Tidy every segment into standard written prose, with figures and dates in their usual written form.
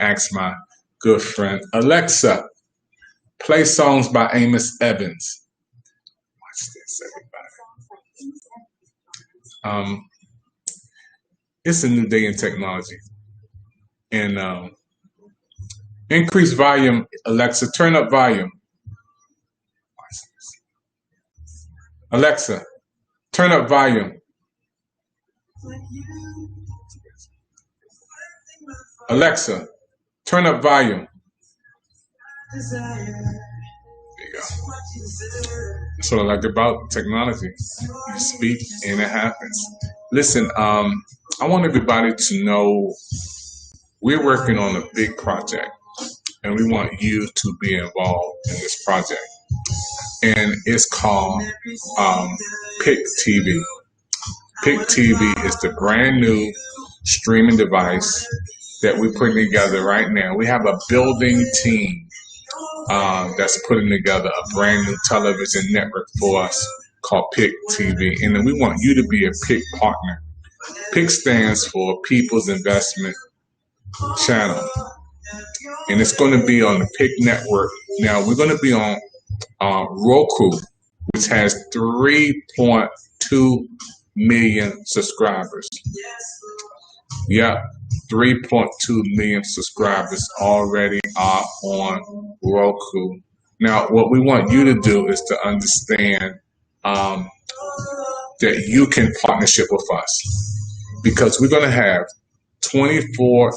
ask my good friend Alexa, play songs by Amos Evans. Watch this, everybody. It's a new day in technology. And increase volume, Alexa, turn up volume. Watch this. Alexa, turn up volume. Alexa, turn up volume. There you go. That's what I like about technology. You speak and it happens. Listen, I want everybody to know we're working on a big project and we want you to be involved in this project. And it's called Pick TV. Pick TV is the brand new streaming device that we're putting together right now. We have a building team that's putting together a brand new television network for us called Pick TV. And then we want you to be a Pick partner. Pick stands for People's Investment Channel. And it's going to be on the Pick network. Now, we're going to be on Roku, which has 3.2 million subscribers. Yeah, 3.2 million subscribers already are on Roku. Now, what we want you to do is to understand that you can partnership with us, because we're going to have 24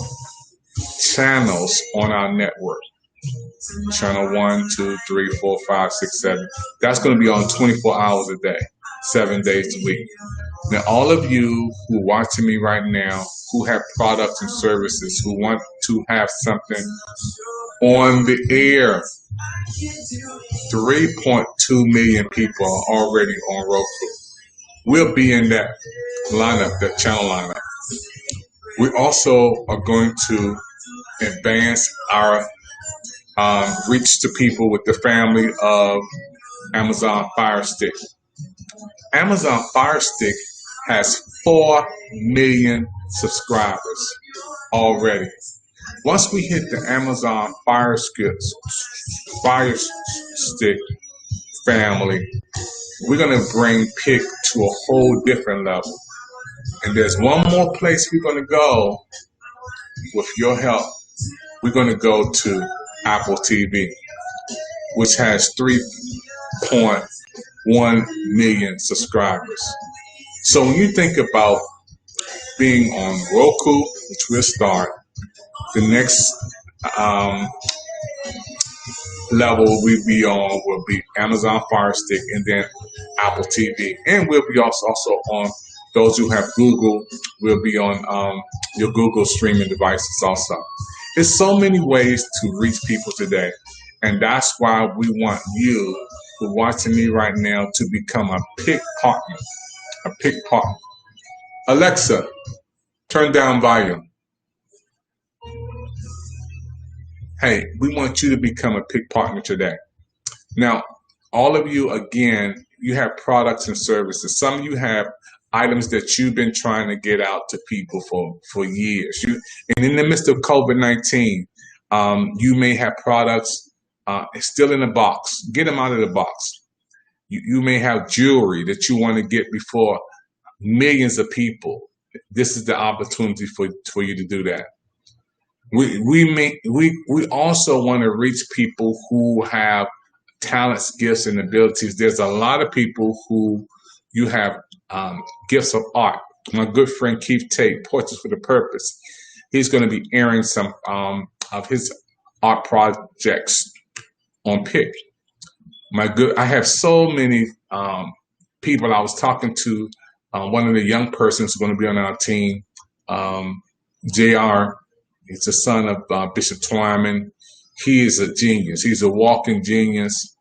channels on our network. Channel 1, 2, 3, 4, 5, 6, 7. That's going to be on 24 hours a day, 7 days a week. Now, all of you who are watching me right now, who have products and services, who want to have something on the air, 3.2 million people are already on Roku. We'll be in that lineup, that channel lineup. We also are going to advance our reach to people with the family of Amazon Fire Stick. Amazon Fire Stick has 4 million subscribers already. Once we hit the Amazon Fire Stick family, we're going to bring Pick to a whole different level. And there's one more place we're going to go with your help. We're going to go to Apple TV, which has 3.1 million subscribers. So when you think about being on Roku, which we'll start, the next level we'll be on will be Amazon Fire Stick and then Apple TV. And we'll be also on, those who have Google, will be on your Google streaming devices also. There's so many ways to reach people today. And that's why we want you who are watching me right now to become a Pick partner. A Pick partner. Alexa, turn down volume. Hey, we want you to become a Pick partner today. Now, all of you, again, you have products and services. Some of you have items that you've been trying to get out to people for years. And in the midst of COVID-19, you may have products still in the box. Get them out of the box. You may have jewelry that you want to get before millions of people. This is the opportunity for you to do that. We also want to reach people who have talents, gifts, and abilities. There's a lot of people who you have gifts of art. My good friend Keith Tate, Portraits for the Purpose, he's going to be airing some of his art projects on Pick. I have so many people. I was talking to one of the young persons who's going to be on our team, JR. He's the son of Bishop Twyman. He is a genius. He's a walking genius.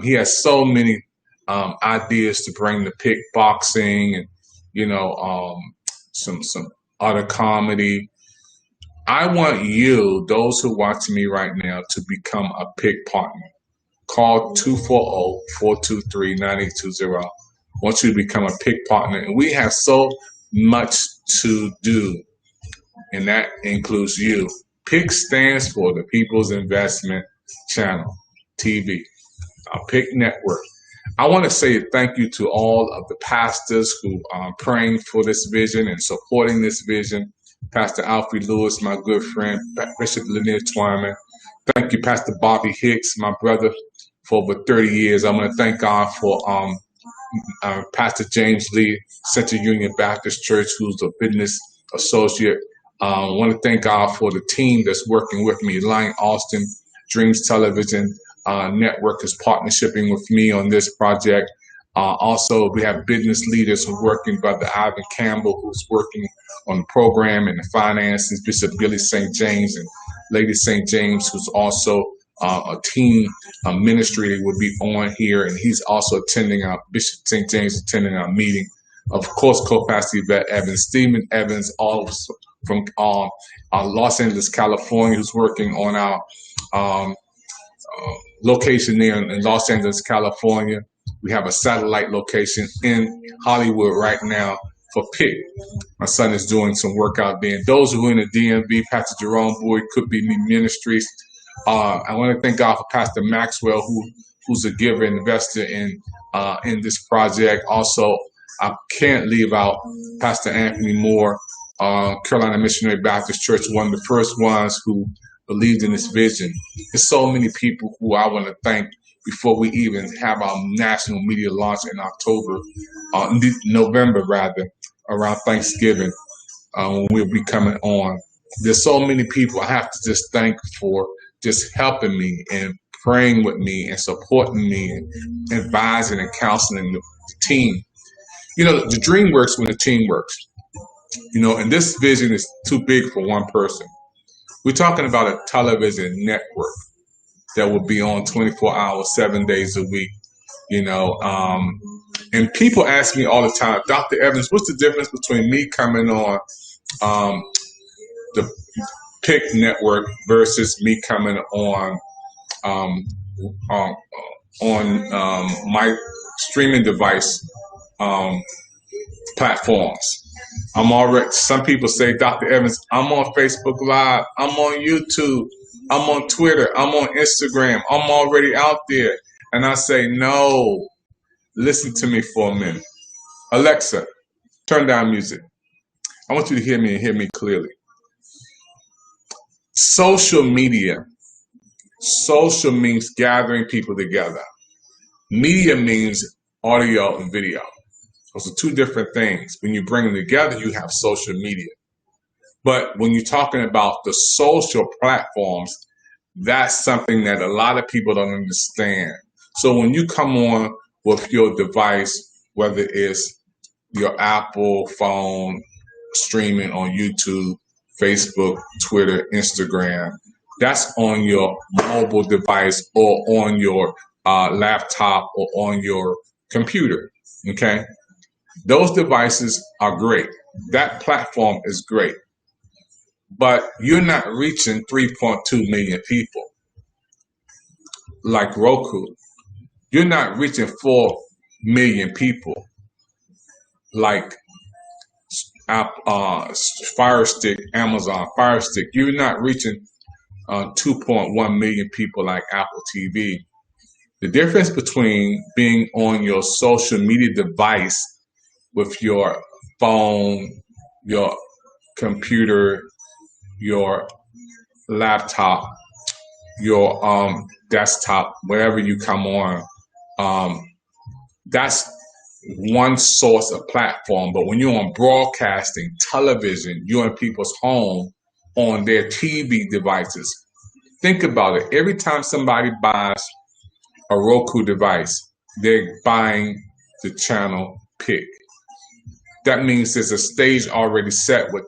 He has so many ideas to bring to Pick, boxing and some other comedy. I want you, those who are watching me right now, to become a Pick partner. Call 240-423-9820. I want you to become a Pick partner. And we have so much to do, and that includes you. PIC stands for the People's Investment Channel, TV, PIC Network. I want to say thank you to all of the pastors who are praying for this vision and supporting this vision. Pastor Alfred Lewis, my good friend, Bishop Lanier Twyman. Thank you, Pastor Bobby Hicks, my brother, for over 30 years. I want to thank God for Pastor James Lee, Central Union Baptist Church, who's a business associate. I want to thank God for the team that's working with me. Lion Austin, Dreams Television Network is partnershiping with me on this project. Also, we have business leaders who are working, Brother Ivan Campbell, who's working on the program and the finances, Bishop Billy St. James and Lady St. James, who's also a team ministry that will be on here, and he's also attending Bishop St. James attending our meeting. Of course, co-pastor Yvette Evans, Stephen Evans, all from Los Angeles, California, who's working on our location there in Los Angeles, California. We have a satellite location in Hollywood right now for PIC. My son is doing some work out there. And those who are in the DMV, Pastor Jerome Boyd, Could Be Me Ministries. I want to thank God for Pastor Maxwell, who's a giver and investor in this project. Also, I can't leave out Pastor Anthony Moore, Carolina Missionary Baptist Church, one of the first ones who believed in this vision. There's so many people who I want to thank before we even have our national media launch in November rather, around Thanksgiving, when we'll be coming on. There's so many people I have to just thank for just helping me and praying with me and supporting me and advising and counseling the team. You know, the dream works when the team works. You know, and this vision is too big for one person. We're talking about a television network that will be on 24 hours, 7 days a week, you know. And people ask me all the time, Dr. Evans, what's the difference between me coming on the PIC network versus me coming on my streaming device platforms? I'm already, some people say, Dr. Evans, I'm on Facebook Live, I'm on YouTube, I'm on Twitter, I'm on Instagram, I'm already out there. And I say, no, listen to me for a minute. Alexa, turn down music. I want you to hear me and hear me clearly. Social media. Social means gathering people together. Media means audio and video. Those are two different things. When you bring them together, you have social media. But when you're talking about the social platforms, that's something that a lot of people don't understand. So when you come on with your device, whether it's your Apple phone, streaming on YouTube, Facebook, Twitter, Instagram, that's on your mobile device or on your laptop or on your computer, okay? Those devices are great. That platform is great. But you're not reaching 3.2 million people like Roku. You're not reaching 4 million people like Fire Stick, Amazon Fire Stick. You're not reaching 2.1 million people like Apple TV. The difference between being on your social media device with your phone, your computer, your laptop, your desktop, wherever you come on, that's one source of platform. But when you're on broadcasting, television, you're in people's home on their TV devices. Think about it. Every time somebody buys a Roku device, they're buying the channel PIC. That means there's a stage already set with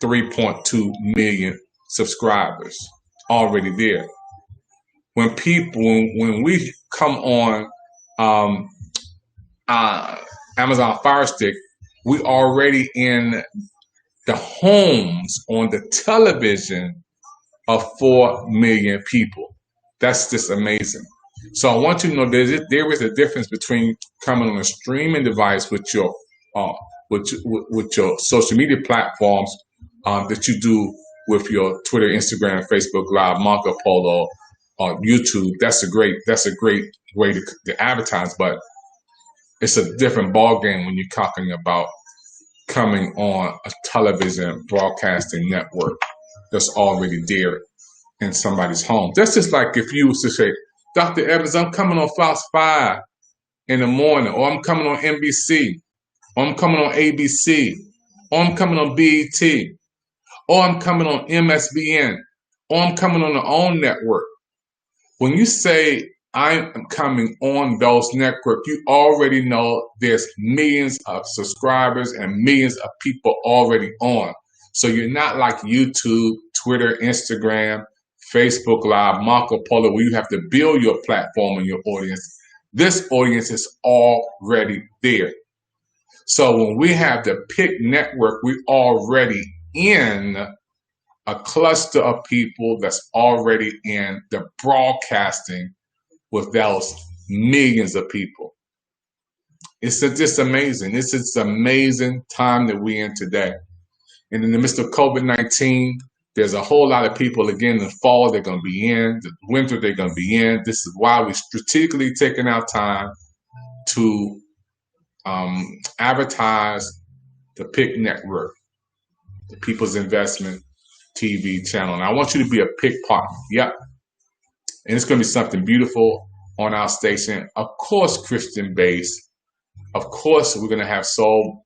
3.2 million subscribers already there. When we come on Amazon Fire Stick, we already in the homes on the television of 4 million people. That's just amazing. So I want you to know there is a difference between coming on a streaming device with your social media platforms that you do with your Twitter, Instagram, Facebook Live, Marco Polo, or YouTube. That's a great way to advertise, but it's a different ballgame when you're talking about coming on a television broadcasting network that's already there in somebody's home. That's just like if you was to say, Dr. Evans, I'm coming on Fox 5 in the morning, or I'm coming on NBC, or I'm coming on ABC, or I'm coming on BET, or I'm coming on MSBN, or I'm coming on the OWN network. When you say I'm coming on those networks, you already know there's millions of subscribers and millions of people already on. So you're not like YouTube, Twitter, Instagram, Facebook Live, Marco Polo, where you have to build your platform and your audience. This audience is already there. So when we have the PIC network, we're already in a cluster of people that's already in the broadcasting with those millions of people. It's just amazing. It's just amazing time that we're in today. And in the midst of COVID-19, there's a whole lot of people, again, in the fall they're going to be in, the winter they're going to be in. This is why we're strategically taking our time to advertise the PIC network, the People's Investment TV channel. And I want you to be a PIC partner. Yep. And it's going to be something beautiful on our station. Of course, Christian-based. Of course, we're going to have so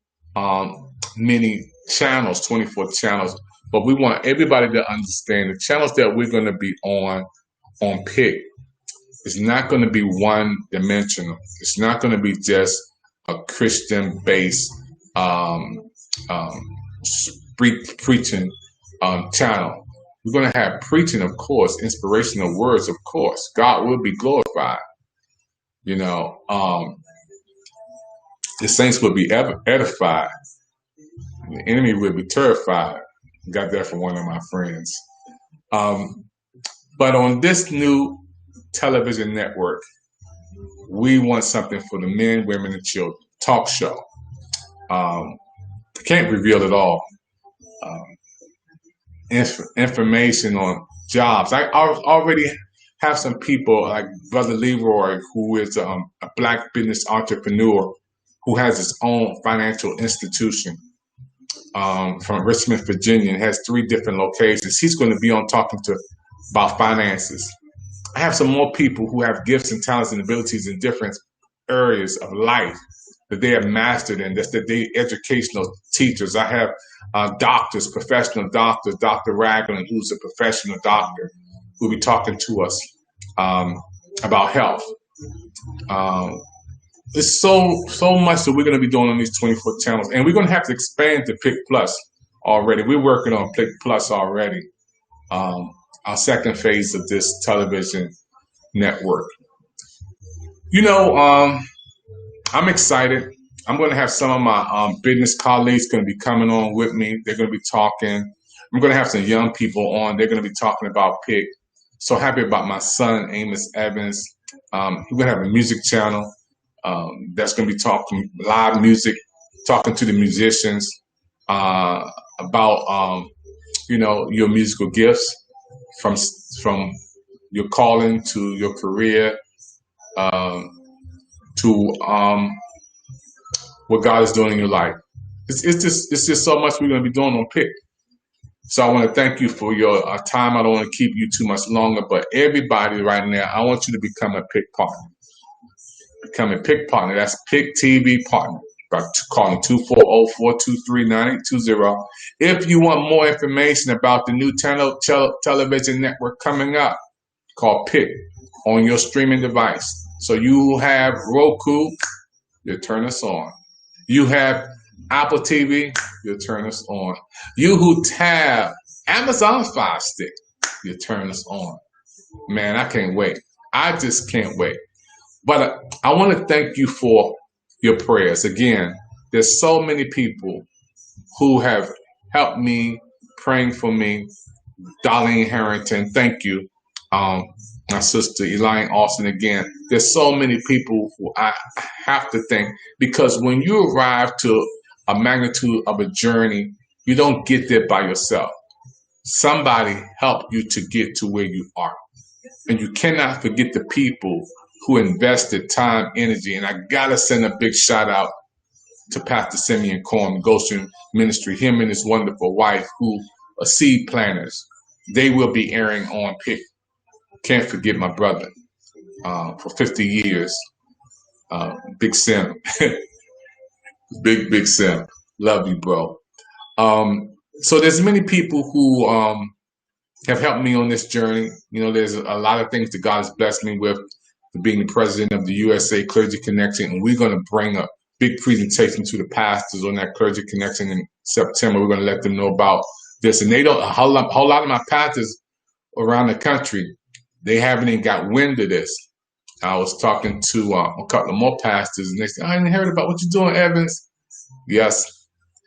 many channels, 24 channels. But we want everybody to understand the channels that we're going to be on PIC is not going to be one-dimensional. It's not going to be just a Christian-based preaching channel. We're going to have preaching, of course, inspirational words, of course. God will be glorified. You know, the saints will be edified. The enemy will be terrified. Got that from one of my friends. But on this new television network, we want something for the men, women, and children. Talk show. Can't reveal it all. Information on jobs. I already have some people like Brother Leroy, who is a Black business entrepreneur who has his own financial institution from Richmond, Virginia, and has 3 different locations. He's going to be on talking about finances. I have some more people who have gifts and talents and abilities in different areas of life that they have mastered in. That's that they educational teachers. I have doctors, professional doctors, Dr. Ragland, who's a professional doctor, who will be talking to us about health. There's so much that we're going to be doing on these 24 channels, and we're going to have to expand to PIC Plus already. We're working on PIC Plus already. Our second phase of this television network. You know, I'm excited. I'm going to have some of my business colleagues going to be coming on with me. They're going to be talking. I'm going to have some young people on. They're going to be talking about PIC. So happy about my son, Amos Evans. We're going to have a music channel that's going to be talking live music, talking to the musicians about, you know, your musical gifts from your calling to your career to what God is doing in your life. It's just so much we're going to be doing on PIC. So I want to thank you for your time. I don't want to keep you too much longer, but everybody right now, I want you to become a PIC partner. Become a PIC partner. That's PIC TV partner. Call them 240-423-9820. If you want more information about the new television network coming up, call PIC on your streaming device. So you have Roku, you turn us on. You have Apple TV, you turn us on. You who have Amazon Fire Stick, you turn us on. Man, I can't wait. I just can't wait. But I want to thank you for your prayers. Again, there's so many people who have helped me, praying for me. Darlene Harrington, thank you. My sister, Elaine Austin, again. There's so many people who I have to thank, because when you arrive to a magnitude of a journey, you don't get there by yourself. somebody helped you to get to where you are. And you cannot forget the people who invested time, energy. And I gotta send a big shout out to Pastor Simeon Corn, Goshen Ministry, him and his wonderful wife, who are seed planters. They will be airing on PIC. Can't forget my brother for 50 years, Big Sim. Big Sim. Love you, bro. So there's many people who have helped me on this journey. You know, there's a lot of things that God has blessed me with, being the president of the USA Clergy Connection, and we're going to bring a big presentation to the pastors on that Clergy Connection in September. We're going to let them know about this, and they don't. A whole lot of my pastors around the country, they haven't even got wind of this. I was talking to a couple of more pastors, and they said, "I didn't hear about what you're doing, Evans." Yes,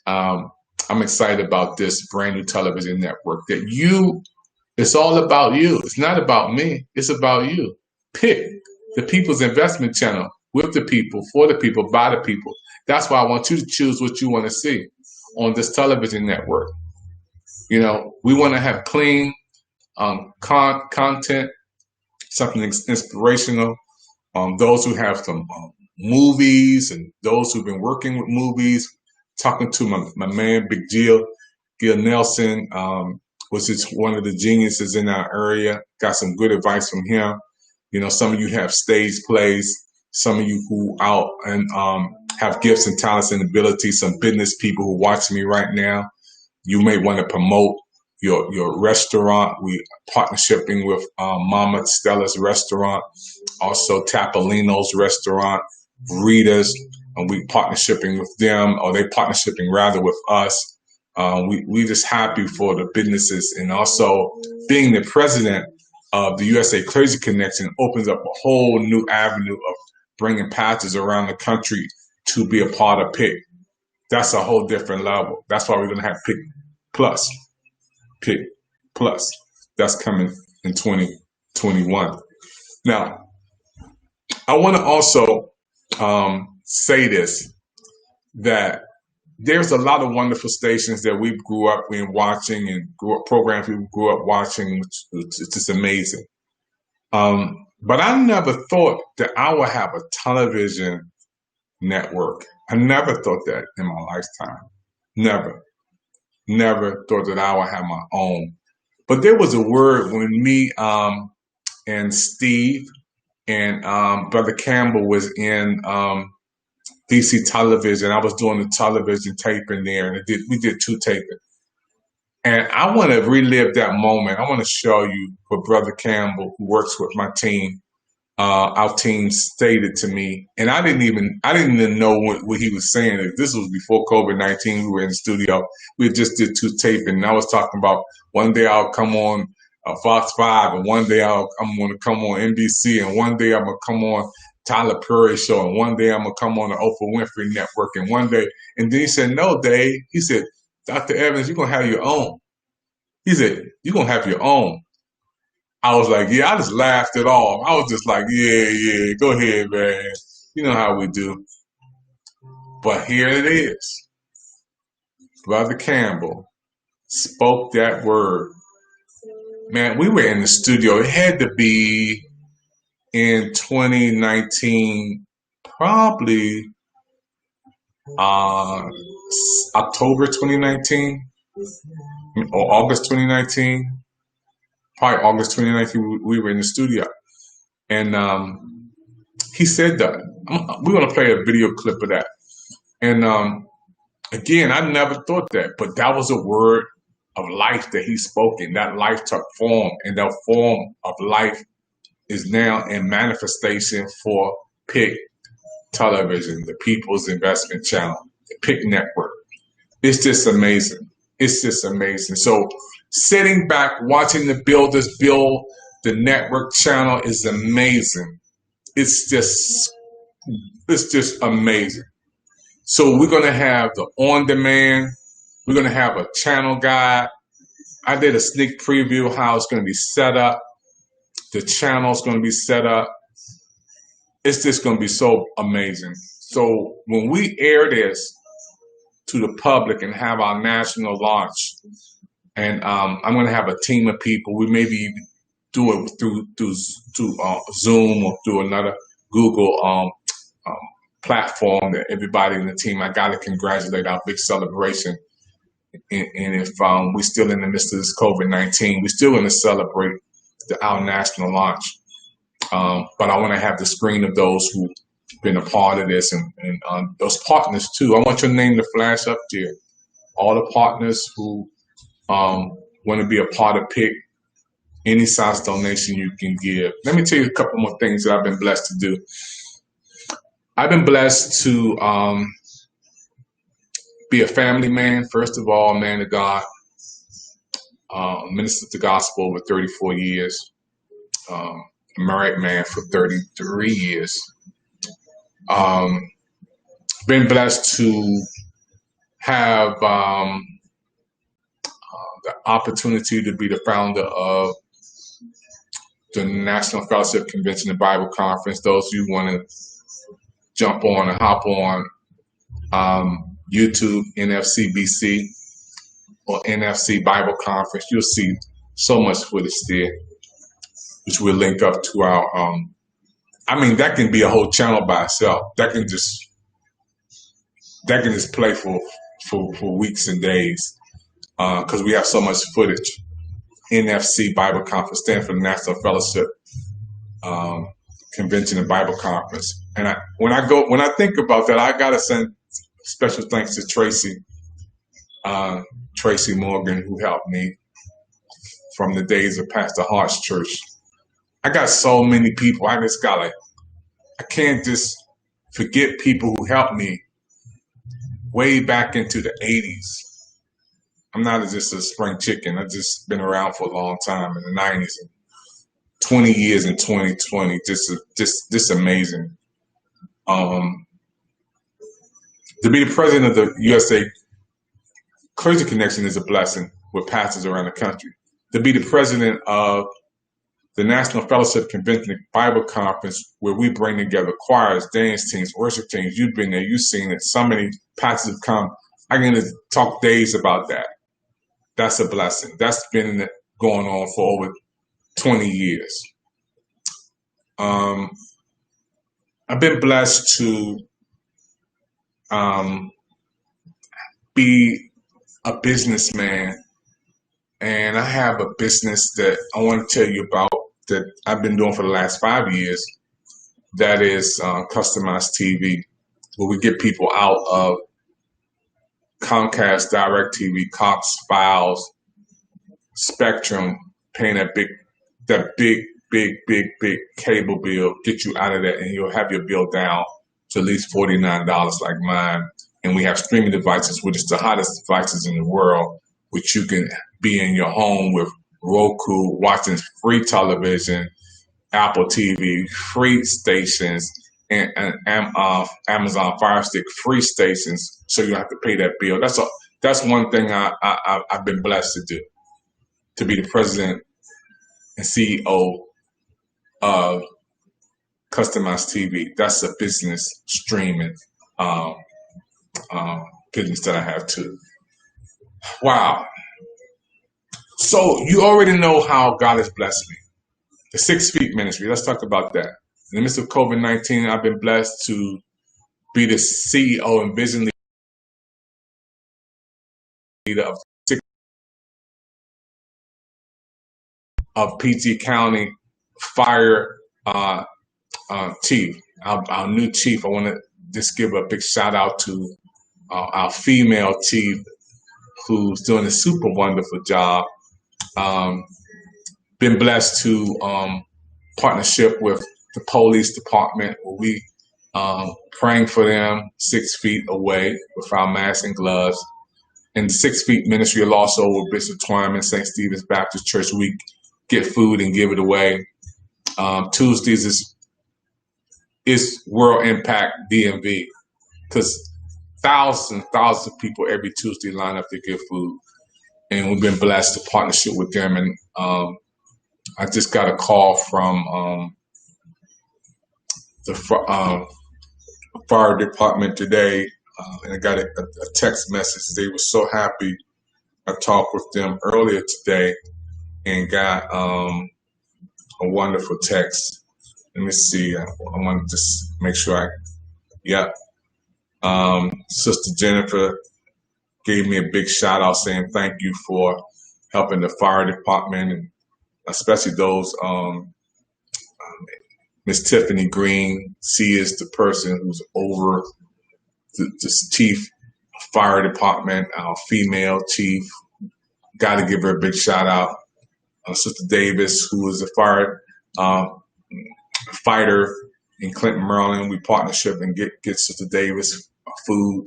I'm excited about this brand new television network that it's all about you. It's not about me. It's about you. PIC, the People's Investment Channel, with the people, for the people, by the people. That's why I want you to choose what you want to see on this television network. You know, we want to have clean content, something inspirational. Those who have some movies and those who've been working with movies, talking to my man, Big Gil Nelson, was just one of the geniuses in our area. Got some good advice from him. You know, some of you have stage plays, some of you who out and have gifts and talents and abilities, some business people who watch me right now. You may want to promote your restaurant. We partnershiping with Mama Stella's restaurant, also Tapolino's restaurant, Rita's, and we partnershiping with them, or they partnershiping rather with us. We just happy for the businesses, and also being the president of the USA Clergy Connection opens up a whole new avenue of bringing pastors around the country to be a part of PIC. That's a whole different level. That's why we're going to have PIC Plus. PIC Plus. That's coming in 2021. Now, I want to also say this, that there's a lot of wonderful stations that we grew up in watching, and programs we grew up watching, which is just amazing. But I never thought that I would have a television network. I never thought that in my lifetime. Never thought that I would have my own. But there was a word when me and Steve and Brother Campbell was in DC Television. I was doing the television taping there, and we did 2 taping. And I want to relive that moment. I want to show you what Brother Campbell, who works with my team, our team stated to me. And I didn't even know what he was saying. This was before COVID-19. We were in the studio. We just did 2 taping. And I was talking about one day I'll come on Fox 5, and one day I'm going to come on NBC, and one day I'm going to come on Tyler Perry show, and one day I'm going to come on the Oprah Winfrey Network, and one day, and then he said, "No, Dave," he said, "Dr. Evans, you're going to have your own." He said, "You're going to have your own." I was like, yeah, I just laughed it off. I was just like, yeah, go ahead, man. You know how we do. But here it is. Brother Campbell spoke that word. Man, we were in the studio. It had to be in 2019, probably October 2019 or August 2019. Probably August 2019, we were in the studio. And he said that. We're going to play a video clip of that. And again, I never thought that, but that was a word of life that he spoke, and that life took form, and that form of life is now in manifestation for PIC Television, the People's Investment Channel, the PIC Network. It's just amazing. It's just amazing. So sitting back, watching the builders build the network channel is amazing. It's just amazing. So we're going to have the on-demand. We're going to have a channel guide. I did a sneak preview of how it's going to be set up. The channel's going to be set up. It's just going to be so amazing. So when we air this to the public and have our national launch, And I'm going to have a team of people. We maybe do it through Zoom or through another Google um, platform that everybody in the team. I got to congratulate our big celebration. And if we're still in the midst of this COVID-19, we're still going to celebrate our national launch. But I want to have the screen of those who've been a part of this and those partners too. I want your name to flash up there. All the partners who want to be a part of PIC, any size donation you can give. Let me tell you a couple more things that I've been blessed to do. I've been blessed to be a family man, first of all, man of God, ministered the gospel over 34 years, a married man for 33 years. Been blessed to have the opportunity to be the founder of the National Fellowship Convention and Bible Conference. Those of you want to jump on and hop on YouTube, NFCBC or NFC Bible Conference, you'll see so much footage there, which we'll link up to our, I mean, that can be a whole channel by itself. That can just play for weeks and days because we have so much footage. NFC Bible Conference stands for the National Fellowship Convention and Bible Conference. And when I think about that, I gotta send special thanks to Tracy Morgan, who helped me from the days of Pastor Hart's church. I got so many people. I can't just forget people who helped me way back into the 80s. I'm not just a spring chicken. I've just been around for a long time in the 90s. 20 years in 2020, just amazing. To be the president of the USA Clergy Connection is a blessing with pastors around the country. To be the president of the National Fellowship Convention Bible Conference, where we bring together choirs, dance teams, worship teams. You've been there, you've seen it. So many pastors have come. I'm going to talk days about that. That's a blessing. That's been going on for over 20 years. I've been blessed to be a businessman, and I have a business that I want to tell you about that I've been doing for the last 5 years. That is Customized TV, where we get people out of Comcast, DirecTV, Cox, Files, Spectrum, paying that big cable bill, get you out of that, and you'll have your bill down to at least $49 like mine. And we have streaming devices, which is the hottest devices in the world, which you can be in your home with Roku, watching free television, Apple TV, free stations, and Amazon Fire Stick, free stations, so you don't have to pay that bill. That's one thing I've been blessed to do, to be the president and CEO of Customized TV. That's a business streaming business that I have too. Wow. So you already know how God has blessed me. The 6 Feet Ministry, let's talk about that. In the midst of COVID-19, I've been blessed to be the CEO and vision leader of PG County Fire Chief, our new chief. I want to just give a big shout out to our female chief, who's doing a super wonderful job. Been blessed to partnership with the police department, where we praying for them 6 feet away with our masks and gloves. And the 6 Feet Ministry, also with Bishop Twyman, St. Stephen's Baptist Church, we get food and give it away. Tuesdays is World Impact DMV, because thousands of people every Tuesday line up to give food. And we've been blessed to partnership with them. And I just got a call from the fire department today, and I got a text message. They were so happy I talked with them earlier today and got a wonderful text. Let me see. I want to just make sure yep. Sister Jennifer gave me a big shout out saying thank you for helping the fire department, and especially those Miss Tiffany Green. She is the person who's over the chief fire department, our female chief. Got to give her a big shout out. Sister Davis, who is a fire fighter in Clinton, Maryland. We partnership and get Sister Davis food.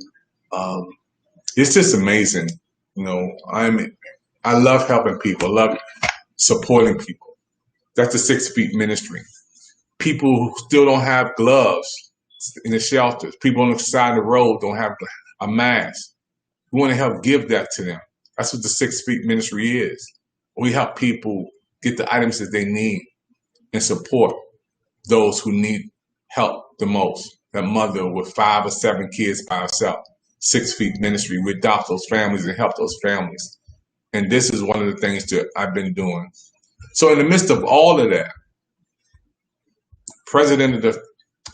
It's just amazing. You know, I love helping people. I love supporting people. That's the 6 Feet ministry. People who still don't have gloves in the shelters. People on the side of the road don't have a mask. We want to help give that to them. That's what the 6 Feet ministry is. We help people get the items that they need and support those who need help the most. That mother with 5 or 7 kids by herself. 6 Feet ministry. We adopt those families and help those families. And this is one of the things that I've been doing. So in the midst of all of that, president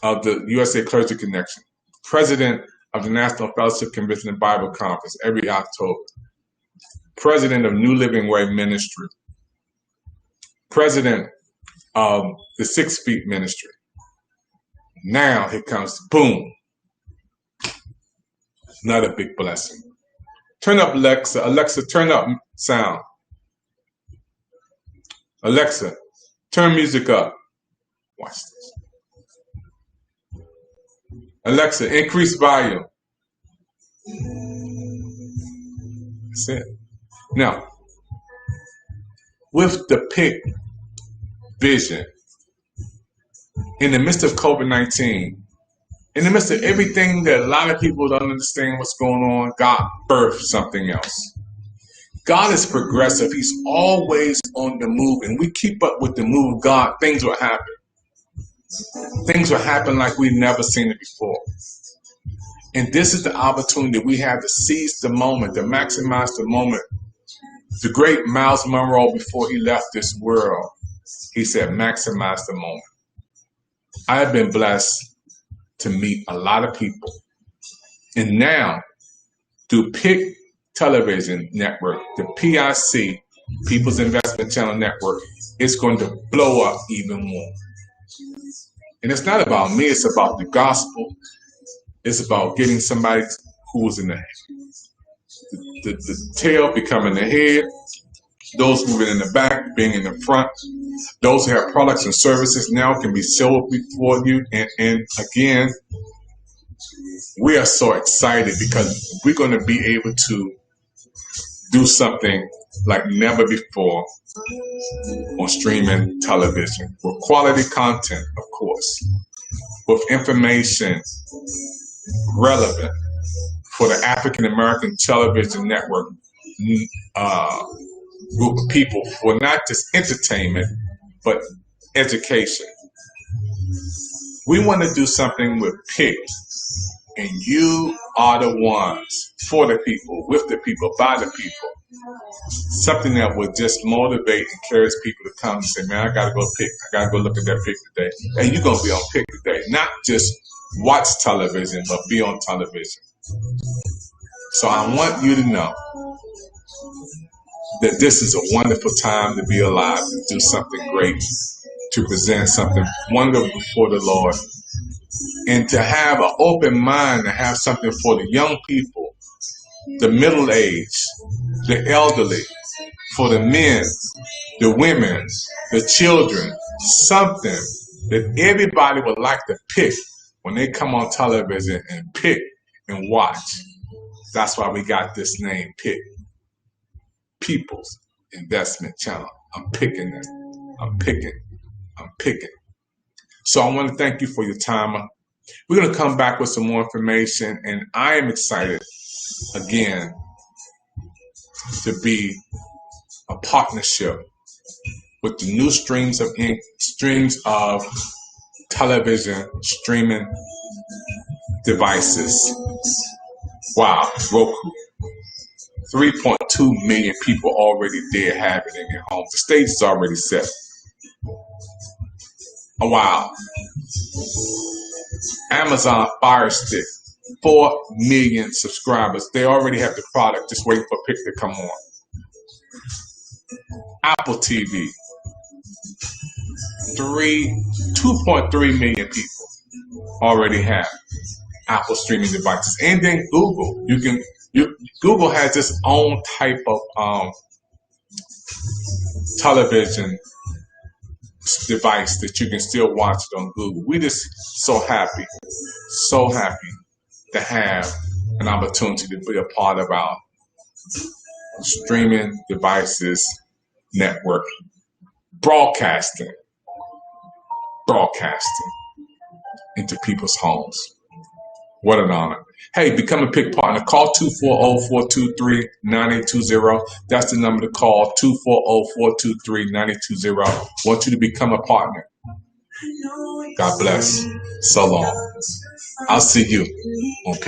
of the USA Clergy Connection, president of the National Fellowship Convention and Bible Conference every October, president of New Living Way Ministry, president of the 6 Feet Ministry. Now here comes, boom, another big blessing. Turn up Alexa. Alexa, turn up sound. Alexa, turn music up. Watch this. Alexa, increase volume. That's it. Now, with the PIC vision, in the midst of COVID-19, in the midst of everything that a lot of people don't understand what's going on, God birthed something else. God is progressive. He's always on the move, and we keep up with the move of God. Things will happen. Things will happen like we've never seen it before. And this is the opportunity we have to seize the moment, to maximize the moment. The great Miles Monroe, before he left this world, he said, maximize the moment. I have been blessed to meet a lot of people. And now, through PIC Television Network, the PIC, People's Investment Channel Network, it's going to blow up even more. And it's not about me, it's about the gospel. It's about getting somebody who was in the tail becoming the head, those moving in the back being in the front, those who have products and services now can be sold before you. And again, we are so excited because we're going to be able to do something like never before on streaming television with quality content, of course, with information relevant for the African American Television Network group of people, for not just entertainment, but education. We want to do something with PIC, and you are the ones for the people, with the people, by the people. Something that would just motivate and encourage people to come and say, man, I got to go PIC. I got to go look at that PIC today. And you're going to be on PIC today. Not just watch television, but be on television. So I want you to know that this is a wonderful time to be alive, to do something great, to present something wonderful for the Lord, and to have an open mind, to have something for the young people, the middle-aged, the elderly, for the men, the women, the children, something that everybody would like to pick when they come on television and pick and watch. That's why we got this name, PIC, People's Investment Channel. I'm picking it. I'm picking. So I want to thank you for your time. We're going to come back with some more information, and I am excited again to be a partnership with the new streams of television streaming devices. Wow, Roku. 3.2 million people already there have it in their homes. The stage is already set. Oh, wow. Amazon Fire Stick, 4 million subscribers. They already have the product, just waiting for Pick to come on. Apple TV, 2.3 million people already have Apple streaming devices. And then Google, Google has its own type of television device that you can still watch it on Google. We just so happy to have an opportunity to be a part of our streaming devices network, broadcasting into people's homes. What an honor. Hey, become a Pick partner. Call 240-423-9820. That's the number to call, 240-423-9820. Want you to become a partner. God bless. So long. I'll see you on Pick.